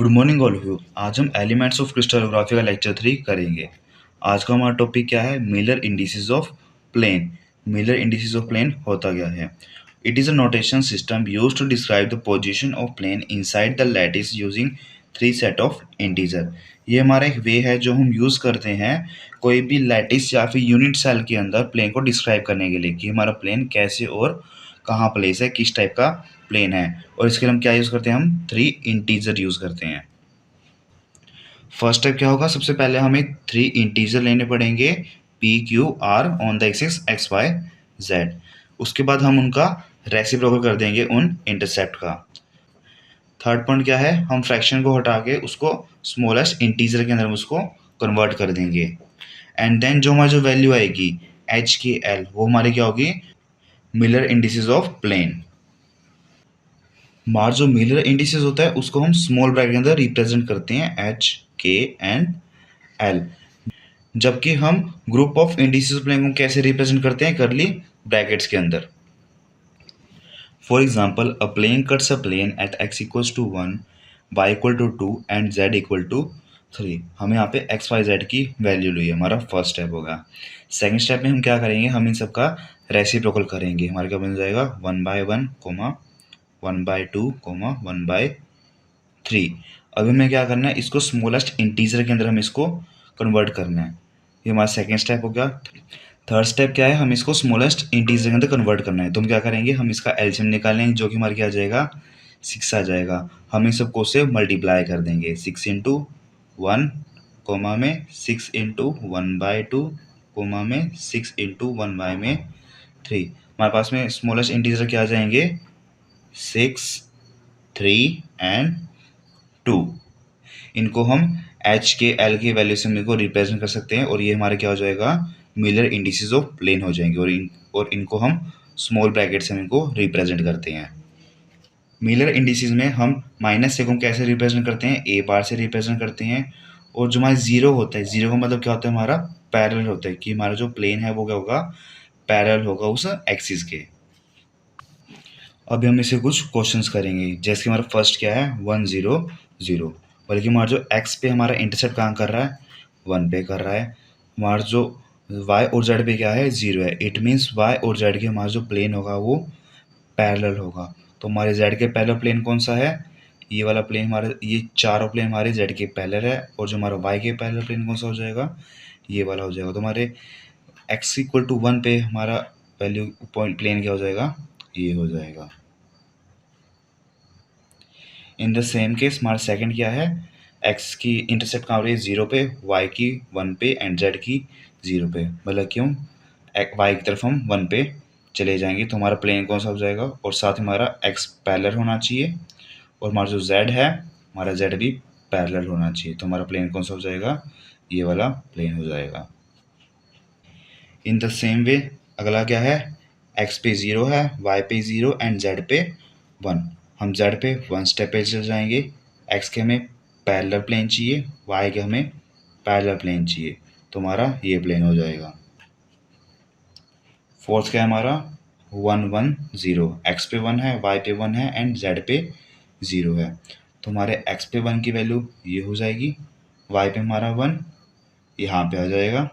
Good morning all of you. आज हम elements of crystallography का लेक्चर 3 करेंगे। आज का हमारा टॉपिक क्या है? Miller indices of plane. Miller indices of plane होता क्या है? It is a notation system use to describe the position of plane inside the lattice using 3 set of integer. ये हमारा एक वे है जो हम यूज़ करते हैं कोई भी लैटिस या फिर यूनिट सेल के अंदर प्लेन को डिस्क्राइब करने के लिए कि हमारा प्लेन कैसे और कहाँ प्लेस है, किस टाइप का प्लेन है। और इसके लिए हम क्या यूज़ करते हैं? हम 3 इंटीजर यूज़ करते हैं। फर्स्ट स्टेप क्या होगा? सबसे पहले हमें 3 इंटीजर लेने पड़ेंगे, P Q R on the axis X Y Z. उसके बाद हम उनका रेसिप्रोकल कर देंगे उन इंटरसेप्ट का। थर्ड पॉइंट क्या है? हम फ्रैक्शन को हटा के उसको स्मॉलेस्ट इंटीजर के अंदर उसको कन्वर्ट कर देंगे। एंड देन जो हमारी जो वैल्यू आएगी एच के एल, वो हमारी क्या होगी? Miller indices of plane. हमारा जो मिलर इंडिसेस होता है उसको हम स्मॉल ब्रैकेट के अंदर रिप्रेजेंट करते हैं एच के एंड एल। जबकि हम ग्रुप ऑफ इंडिसेस प्लेन को कैसे रिप्रेजेंट करते हैं? करली ब्रैकेट्स के अंदर। For example, a plane cuts a plane at X equals to 1, Y equal to 2 and Z equal to 3। हमें यहाँ पे एक्स वाई जेड की वैल्यू ली है, हमारा फर्स्ट स्टेप होगा। सेकेंड स्टेप में हम क्या करेंगे? हम इन सबका रेसिप्रोकल करेंगे। हमारा क्या बन जाएगा? 1/1, 1/2, 1/3। अभी हमें क्या करना है? इसको स्मॉलेस्ट इंटीजर के अंदर हम इसको कन्वर्ट करना है। ये हमारा सेकेंड स्टेप हो गया। थर्ड स्टेप क्या है? हम इसको स्मॉलेस्ट इंटीजर के अंदर कन्वर्ट करना है। तो हम क्या करेंगे? हम इसका एलसीएम निकालेंगे, जो कि हमारा क्या आ जाएगा? 6 आ जाएगा। हम इन सबको से मल्टीप्लाई कर देंगे। 6 इंटू 1 कोमा में 6 इंटू 1/2 कोमा में 6 इंटू 1/3। हमारे पास में स्मॉलेस्ट इंटीजर क्या आ जाएंगे? 6, 3 एंड 2। इनको हम एच के एल की वैल्यू से इनको रिप्रेजेंट कर सकते हैं और ये हमारे क्या हो जाएगा? मिलर इंडिसेस ऑफ प्लेन हो जाएंगे। और इनको हम स्मॉल ब्रैकेट से इनको रिप्रेजेंट करते हैं। मिलर इंडिसेस में हम माइनस से को कैसे रिप्रेजेंट करते हैं? ए बार से रिप्रेजेंट करते हैं। और जो हमारा जीरो होता है, जीरो का मतलब क्या होता है? हमारा पैरेलल होता है, कि हमारा जो प्लेन है वो क्या होगा? पैरेलल होगा उस एक्सिस के। अभी हम इसे कुछ क्वेश्चंस करेंगे। जैसे कि हमारा फर्स्ट क्या है? 1 0 0। बल्कि हमारा जो एक्स पे हमारा इंटरसेप्ट कहाँ कर रहा है? 1 पे कर रहा है। हमारा जो वाई और जेड पे क्या है? 0 है। इट मीन्स वाई और जेड के हमारा जो प्लेन होगा वो पैरेलल होगा। तो हमारे जेड के पैरेलल प्लेन कौन सा है? ये वाला प्लेन हमारे, ये चारों प्लेन हमारे जेड के पैरेलल है। और जो हमारा वाई के पैरेलल प्लेन कौन सा हो जाएगा? ये वाला हो जाएगा। तो हमारे एक्स इक्वल टू 1 पे हमारा वैल्यू पॉइंट प्लेन क्या हो जाएगा? ये हो जाएगा। इन द सेम केस हमारा सेकंड क्या है? एक्स की इंटरसेप्ट कहाँ हो रही है? 0 पे, वाई की 1 पे एंड जेड की 0 पे। मतलब क्यों? वाई की तरफ हम 1 पे चले जाएंगे तो हमारा प्लेन कौन सा हो जाएगा? और साथ ही हमारा एक्स पैरेलल होना चाहिए और हमारा जो जेड है, हमारा जेड भी पैरेलल होना चाहिए। तो हमारा प्लेन कौन सा हो जाएगा? ये वाला प्लेन हो जाएगा। इन द सेम वे अगला क्या है? एक्स पे 0 है, वाई पे 0 एंड जेड पे 1। हम जेड पे 1 स्टेप पे चल जाएंगे। एक्स के हमें पैरेलल प्लेन चाहिए, वाई के हमें पैरेलल प्लेन चाहिए। तो हमारा ये प्लेन हो जाएगा। फोर्थ क्या है हमारा? 1 1 0। एक्स पे 1 है, वाई पे 1 है एंड जेड पे 0 है। तो हमारे एक्स पे 1 की वैल्यू ये हो जाएगी, वाई पे हमारा 1 यहाँ पे आ जाएगा।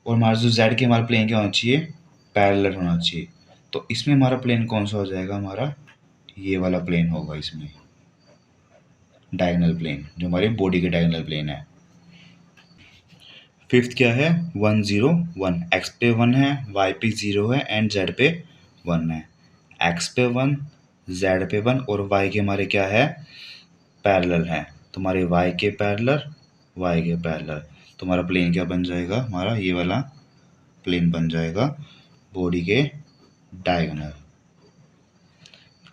और हमारा जो जेड के हमारा प्लेन क्या होना चाहिए? पैरेलल होना चाहिए। तो इसमें हमारा प्लेन कौन सा हो जाएगा? हमारा ये वाला प्लेन होगा। इसमें डायगोनल प्लेन, जो हमारे बॉडी के डायगोनल प्लेन है। फिफ्थ क्या है? 1 0 1। एक्स पे 1 है, वाई पे 0 है एंड जेड पे 1 है। एक्स पे 1, जेड पे 1 और वाई के हमारे क्या है? पैरेलल है। तो हमारे वाई के पैरेलल, वाई के पैरेलल। तो हमारा प्लेन क्या बन जाएगा? हमारा ये वाला प्लेन बन जाएगा बॉडी के डायगोनल।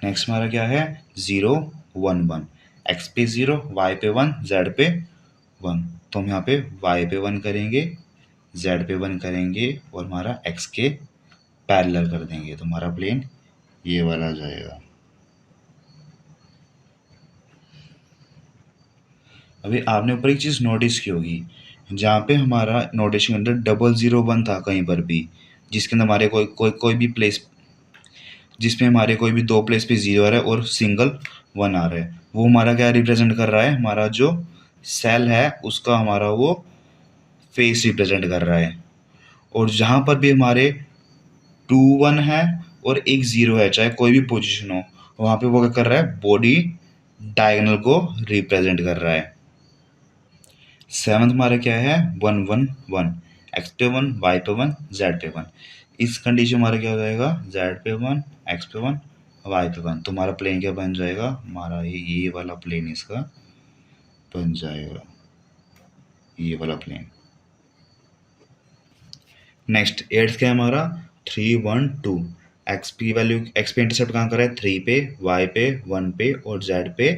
नेक्स्ट हमारा क्या है? 0 1 1। एक्स पे 0, वाई पे 1, जेड पे 1। तो हम यहाँ पे वाई पे 1 करेंगे, जेड पे 1 करेंगे और हमारा एक्स के पैरेलल कर देंगे। तो हमारा प्लेन ये वाला आ जाएगा। अभी आपने ऊपर एक चीज़ नोटिस की होगी, जहाँ पे हमारा नोटेशन के अंदर 001 था कहीं पर भी, जिसके अंदर हमारे कोई भी प्लेस, जिसमें हमारे कोई भी 2 प्लेस पे 0 आ रहा है और सिंगल 1 आ रहा है, वो हमारा क्या रिप्रेजेंट कर रहा है, हमारा जो सेल है उसका हमारा वो फेस रिप्रेजेंट कर रहा है। और जहाँ पर भी हमारे 2 1 है और एक 0 है, चाहे कोई भी पोजीशन हो, वहाँ पे वो क्या कर रहा है, बॉडी डायगोनल को रिप्रेजेंट कर रहा है। सेवंथ हमारा क्या है, 1 1 1, एक्स पे 1, वाई पे 1, जेड पे 1। इस कंडीशन हमारा क्या हो जाएगा, जेड पे 1, एक्स पे 1, वाई पे 1। तो हमारा प्लेन क्या बन जाएगा, हमारा ये वाला प्लेन इसका बन जाएगा, ये वाला प्लेन। नेक्स्ट एट्थ क्या है हमारा, 3 1 2। एक्स की वैल्यू, एक्स पे इंटरसेप्ट कहाँ कर है, 3 पे, वाई पे 1 पे और जेड पे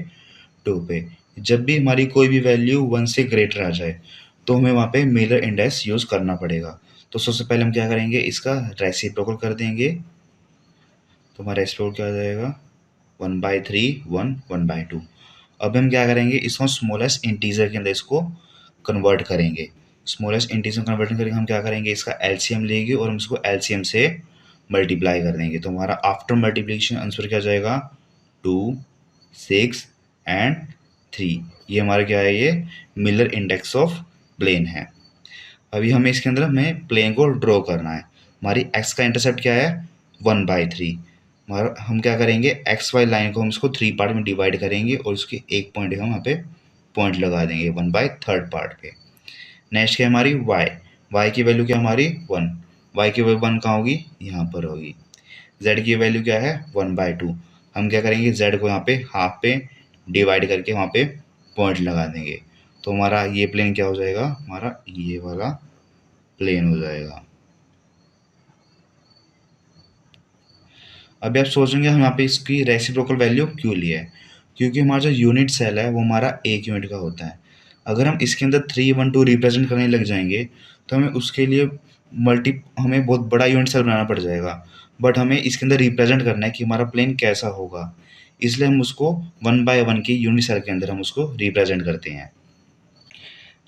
2 पे। जब भी हमारी कोई भी वैल्यू 1 से ग्रेटर आ जाए तो हमें वहाँ पे मिलर इंडेक्स यूज़ करना पड़ेगा। तो सबसे पहले हम क्या करेंगे, इसका रेसिप्रोकल कर देंगे। तो हमारा रेसिप्रोकल क्या आ जाएगा, 1/3 1 1/2। अब हम क्या करेंगे, इसको स्मॉलेस्ट इंटीजर के अंदर इसको कन्वर्ट करेंगे। स्मॉलेस्ट इंटीजर कन्वर्ट करेंगे, हम क्या करेंगे, इसका एलसीएम लेंगे और हम इसको एलसीएम से मल्टीप्लाई कर देंगे। तो हमारा आफ्टर मल्टीप्लिकेशन आंसर क्या जाएगा, 2 6 एंड 3। ये हमारा क्या है, ये मिलर इंडेक्स ऑफ प्लेन है। अभी हमें इसके अंदर हमें प्लेन को ड्रॉ करना है। हमारी एक्स का इंटरसेप्ट क्या है, 1/3। हमारा हम क्या करेंगे, एक्स वाई लाइन को हम इसको 3 पार्ट में डिवाइड करेंगे और उसके एक पॉइंट हम यहाँ पे पॉइंट लगा देंगे 1/3 पार्ट पे। नेक्स्ट क्या है हमारी वाई, वाई की वैल्यू क्या हमारी 1, वाई की वैल्यू 1 कहाँ होगी, यहाँ पर होगी। जेड की वैल्यू क्या है, 1/2। हम क्या करेंगे, जेड को यहाँ पे हाफ पे डिवाइड करके वहाँ पे पॉइंट लगा देंगे। तो हमारा ये प्लेन क्या हो जाएगा, हमारा ये वाला प्लेन हो जाएगा। अभी आप सोचेंगे हम यहाँ पे इसकी रेसिप्रोकल वैल्यू क्यों लिया है, क्योंकि हमारा जो यूनिट सेल है वो हमारा 1 यूनिट का होता है। अगर हम इसके अंदर 3 1 2 रिप्रेजेंट करने लग जाएंगे तो हमें उसके लिए हमें बहुत बड़ा यूनिट सेल बनाना पड़ जाएगा। बट हमें इसके अंदर रिप्रेजेंट करना है कि हमारा प्लेन कैसा होगा, इसलिए हम उसको 1/1 के यूनिट सेल के अंदर हम उसको रिप्रेजेंट करते हैं।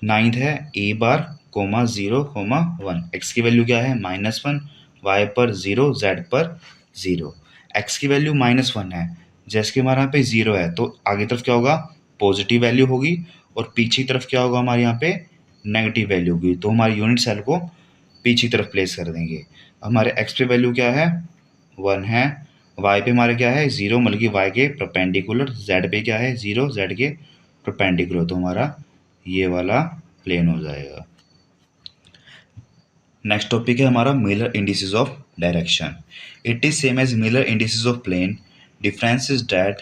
नाइन्थ है ए बार कोमा 0 कोमा 1। एक्स की वैल्यू क्या है, -1, वाई पर 0, जेड पर 0। एक्स की वैल्यू -1 है, जैसे कि हमारे यहाँ पे 0 है तो आगे तरफ क्या होगा, पॉजिटिव वैल्यू होगी और पीछे की तरफ क्या होगा, हमारे यहाँ पे नेगेटिव वैल्यू होगी। तो हमारे यूनिट सेल को पीछे की तरफ प्लेस कर देंगे। हमारे एक्स पे वैल्यू क्या है, 1 है, वाई पे हमारे क्या है 0, मतलब कि वाई के परपेंडिकुलर, जेड पे क्या है 0, जेड के परपेंडिकुलर। तो हमारा ये वाला प्लेन हो जाएगा। नेक्स्ट टॉपिक है हमारा Miller indices of direction. It is same as Miller indices of plane, difference is that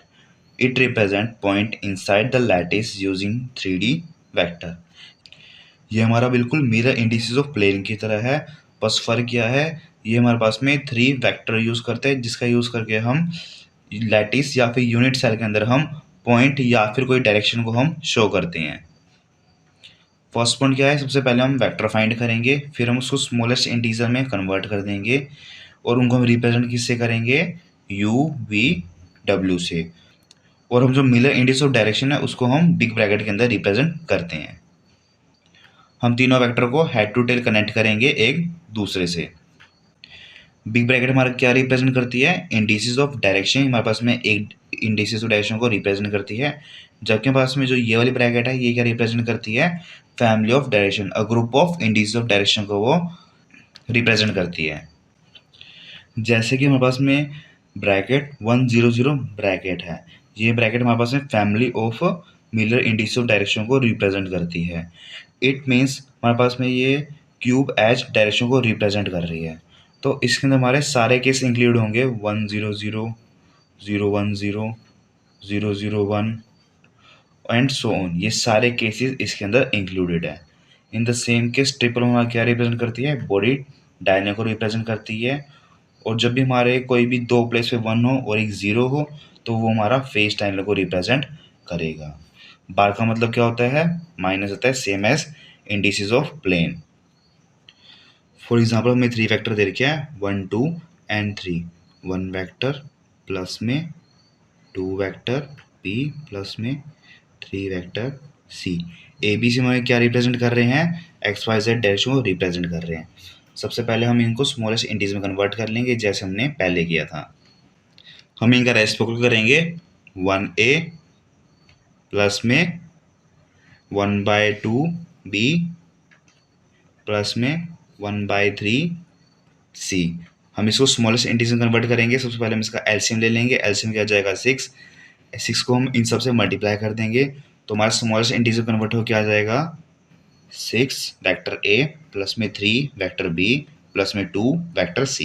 it represent point inside the lattice using 3D vector. ये हमारा बिल्कुल मिरर इंडिसेस ऑफ प्लेन की तरह है, बस फर्क क्या है, ये हमारे पास में 3 वेक्टर यूज करते हैं जिसका यूज करके हम लैटिस या फिर यूनिट सेल के अंदर हम पॉइंट या फिर कोई डायरेक्शन को हम शो करते हैं। फर्स्ट पॉइंट क्या है, सबसे पहले हम वेक्टर फाइंड करेंगे, फिर हम उसको स्मॉलेस्ट इंटीजर में कन्वर्ट कर देंगे और उनको हम रिप्रेजेंट किससे करेंगे, यू वी डब्ल्यू से। और हम जो मिलर इंडिसेस ऑफ डायरेक्शन है उसको हम बिग ब्रैकेट के अंदर रिप्रेजेंट करते हैं। हम तीनों वेक्टर को हेड टू टेल कनेक्ट करेंगे एक दूसरे से। बिग ब्रैकेट हमारा क्या रिप्रेजेंट करती है, इंडिसेस ऑफ डायरेक्शन, हमारे पास में एक इंडिसेस ऑफ डायरेक्शन को रिप्रेजेंट करती है। जबकि हमारे पास में जो ये वाली ब्रैकेट है ये क्या रिप्रेजेंट करती है, family of direction, a group of indices of direction को वो रिप्रेजेंट करती है। जैसे कि हमारे पास में ब्रैकेट 1 0 0 ब्रैकेट है, ये ब्रैकेट हमारे पास में family of Miller indices of direction को रिप्रेजेंट करती है। इट मीन्स हमारे पास में ये क्यूब एज डायरेक्शन को रिप्रेजेंट कर रही है। तो इसके अंदर हमारे सारे केस इंक्लूड होंगे, 1 0 0 0 1 0 0 0 1 एंड सो ऑन, ये सारे केसेस इसके अंदर इंक्लूडेड है। In the same case triple हमारा क्या रिप्रेजेंट करती है, बॉडी डायने को रिप्रेजेंट करती है। और जब भी हमारे कोई भी दो प्लेस पे 1 हो और एक 0 हो तो वो हमारा फेस डायने को रिप्रेजेंट करेगा। बार का मतलब क्या होता है, माइनस होता है, same as indices of plane. For example हमें 3 वेक्टर दे रखे हैं, 1 2 एंड 3। 1 वेक्टर प्लस में 2 वेक्टर पी प्लस में 3 vector C. A B C हमें क्या रिप्रेजेंट कर रहे हैं, एक्स वाई जेड डायरेक्शन को रिप्रेजेंट कर रहे हैं। सबसे पहले हम इनको स्मॉलेस्ट इंटीजर में कन्वर्ट कर लेंगे जैसे हमने पहले किया था। हम इनका रेसिप्रोकल करेंगे 1a प्लस में 1/2b प्लस में 1/3c। हम इसको स्मॉलेस्ट इंटीजर कन्वर्ट करेंगे। सबसे पहले हम इसका एलसीएम ले लेंगे। एलसीएम क्या जाएगा 6 को हम इन सब से मल्टीप्लाई कर देंगे तो हमारा स्मॉलेस्ट इंटीजर कन्वर्ट हो क्या आ जाएगा 6 वेक्टर a प्लस में 3 वेक्टर b प्लस में 2 वेक्टर c।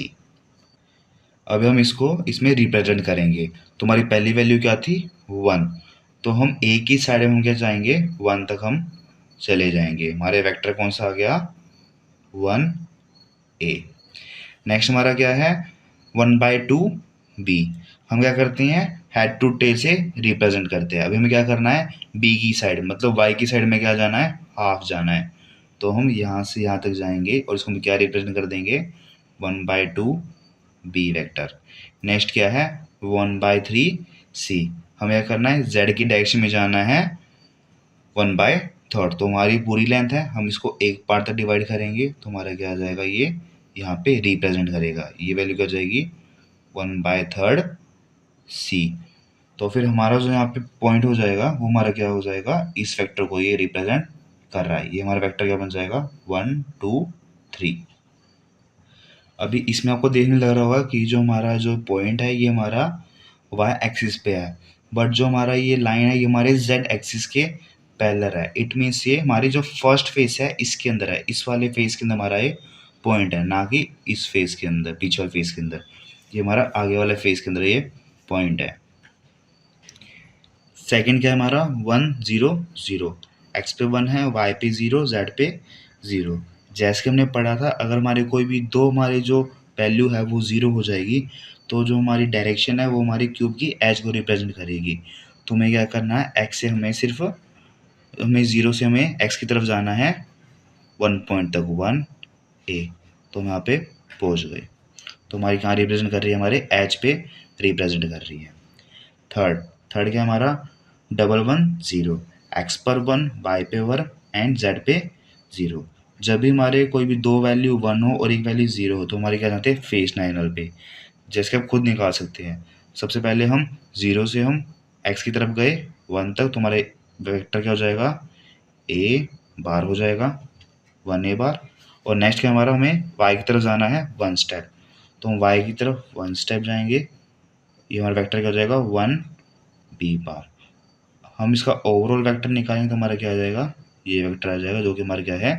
अब हम इसको इसमें रिप्रेजेंट करेंगे। तुम्हारी पहली वैल्यू क्या थी 1, तो हम a की साइड में हम क्या जाएंगे 1 तक हम चले जाएंगे। हमारे वेक्टर कौन सा आ गया 1a। नेक्स्ट हमारा क्या है 1/2b। हम क्या करते हैं हेड टू टेल से रिप्रेजेंट करते हैं। अभी हमें क्या करना है b की साइड मतलब y की साइड में क्या जाना है हाफ जाना है। तो हम यहाँ से यहाँ तक जाएंगे और इसको हम क्या रिप्रेजेंट कर देंगे 1/2b वेक्टर। नेक्स्ट क्या है 1/3c। हमें क्या करना है z की डायरेक्शन में जाना है 1/3। तो हमारी पूरी लेंथ है हम इसको एक पार्ट तक डिवाइड करेंगे तो हमारा क्या आ जाएगा ये यहाँ पे रिप्रेजेंट करेगा। ये वैल्यू क्या जाएगी 1/3c। तो फिर हमारा जो यहाँ पे पॉइंट हो जाएगा वो हमारा क्या हो जाएगा इस वेक्टर को ये रिप्रेजेंट कर रहा है। ये हमारा वेक्टर क्या बन जाएगा 1 2 3। अभी इसमें आपको देखने लग रहा होगा कि जो हमारा जो पॉइंट है ये हमारा y एक्सिस पे है, बट जो हमारा ये लाइन है ये हमारे z एक्सिस के पैरेलल है। इट मीन्स ये हमारी जो फर्स्ट फेस है इसके अंदर है, इस वाले फेस के अंदर हमारा ये पॉइंट है, ना कि इस फेस के अंदर पीछे वाले फेस के अंदर। ये हमारा आगे वाले फेस के अंदर ये पॉइंट है। सेकंड क्या है हमारा 1 0 0। एक्स पे 1 है, वाई पे 0, जेड पे 0। जैसे कि हमने पढ़ा था अगर हमारे कोई भी दो हमारे जो वैल्यू है वो 0 हो जाएगी तो जो हमारी डायरेक्शन है वो हमारी क्यूब की एज को रिप्रेजेंट करेगी। तो हमें क्या करना है एक्स से हमें सिर्फ हमें 0 से हमें एक्स की तरफ जाना है 1 पॉइंट तक 1a। तो हम यहाँ पे पहुँच गए। तो हमारी कहाँ रिप्रेजेंट कर रही है हमारे एज पे रिप्रेजेंट कर रही है। थर्ड क्या हमारा 1 1 0। एक्स पर 1 वाई पे 1 एंड जेड पे 0। जब भी हमारे कोई भी दो वैल्यू 1 हो और एक वैल्यू 0 हो तो हमारे क्या जाते हैं फेस डायगोनल पे, जैसे कि आप खुद निकाल सकते हैं। सबसे पहले हम 0 से हम x की तरफ गए 1 तक तो हमारे वेक्टर क्या हो जाएगा a बार हो जाएगा 1a बार। और नेक्स्ट क्या हमारा हमें y की तरफ जाना है 1 स्टेप तो हम y की तरफ 1 स्टेप जाएंगे। ये हमारा वेक्टर क्या हो जाएगा 1b बार। हम इसका ओवरऑल वेक्टर निकालेंगे तो हमारा क्या आ जाएगा ये वेक्टर आ जाएगा जो कि हमारा क्या है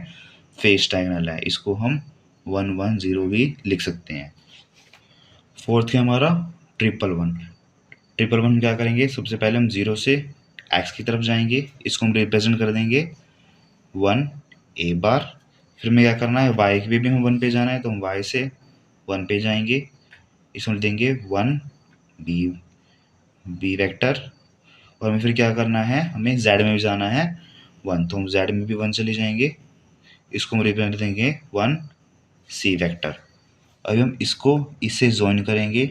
फेस डायगोनल है। इसको हम 1 1 0 भी लिख सकते हैं। फोर्थ क्या हमारा 1 क्या करेंगे सबसे पहले हम 0 से x की तरफ जाएंगे, इसको हम रिप्रेजेंट कर देंगे 1a बार। फिर हमें क्या करना है y के भी हम 1 पे जाना है तो हम y से 1 पे जाएंगे, इसको लिख देंगे 1b वेक्टर। और हमें फिर क्या करना है हमें z में भी जाना है 1 तो हम z में भी 1 चले जाएंगे, इसको हम रिप्रेजेंट देंगे 1c वेक्टर। अभी हम इसको इससे ज्वाइन करेंगे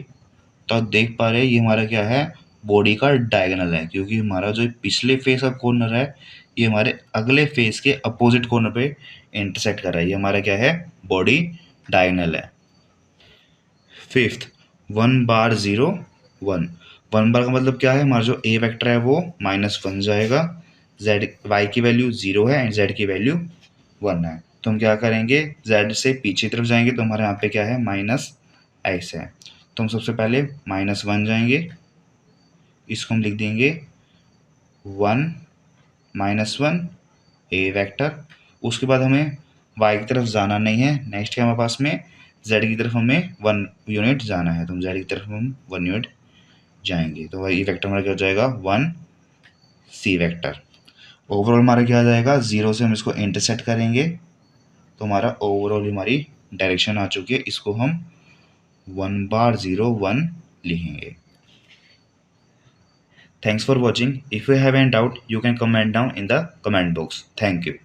तो आप देख पा रहे हैं ये हमारा क्या है बॉडी का डायगोनल है, क्योंकि हमारा जो पिछले फेस का कॉर्नर है ये हमारे अगले फेस के अपोजिट कॉर्नर पे इंटरसेक्ट कर रहा है। ये हमारा क्या है बॉडी डायगोनल है। फिफ्थ 1 बार 0 1। 1 बार का मतलब क्या है हमारा जो a वेक्टर है वो -1 जाएगा, z y की वैल्यू 0 है एंड z की वैल्यू 1 है। तो हम क्या करेंगे z से पीछे तरफ जाएंगे तो हमारे यहाँ पे क्या है -x है। तो हम सबसे पहले -1 जाएंगे, इसको हम लिख देंगे 1 -1 a वेक्टर। उसके बाद हमें y की तरफ जाना नहीं है, नेक्स्ट है हमारे पास में z की तरफ हमें 1 यूनिट जाना है तो हम z की तरफ हम 1 यूनिट जाएंगे। तो ये वेक्टर हमारा क्या हो जाएगा 1c वेक्टर। ओवरऑल हमारा क्या आ जाएगा 0 से हम इसको इंटरसेक्ट करेंगे तो हमारा ओवरऑल हमारी डायरेक्शन आ चुकी है, इसको हम 1 बार 0 1 लिखेंगे। Thanks for watching. If you have any doubt, you can comment down in the comment box. Thank you.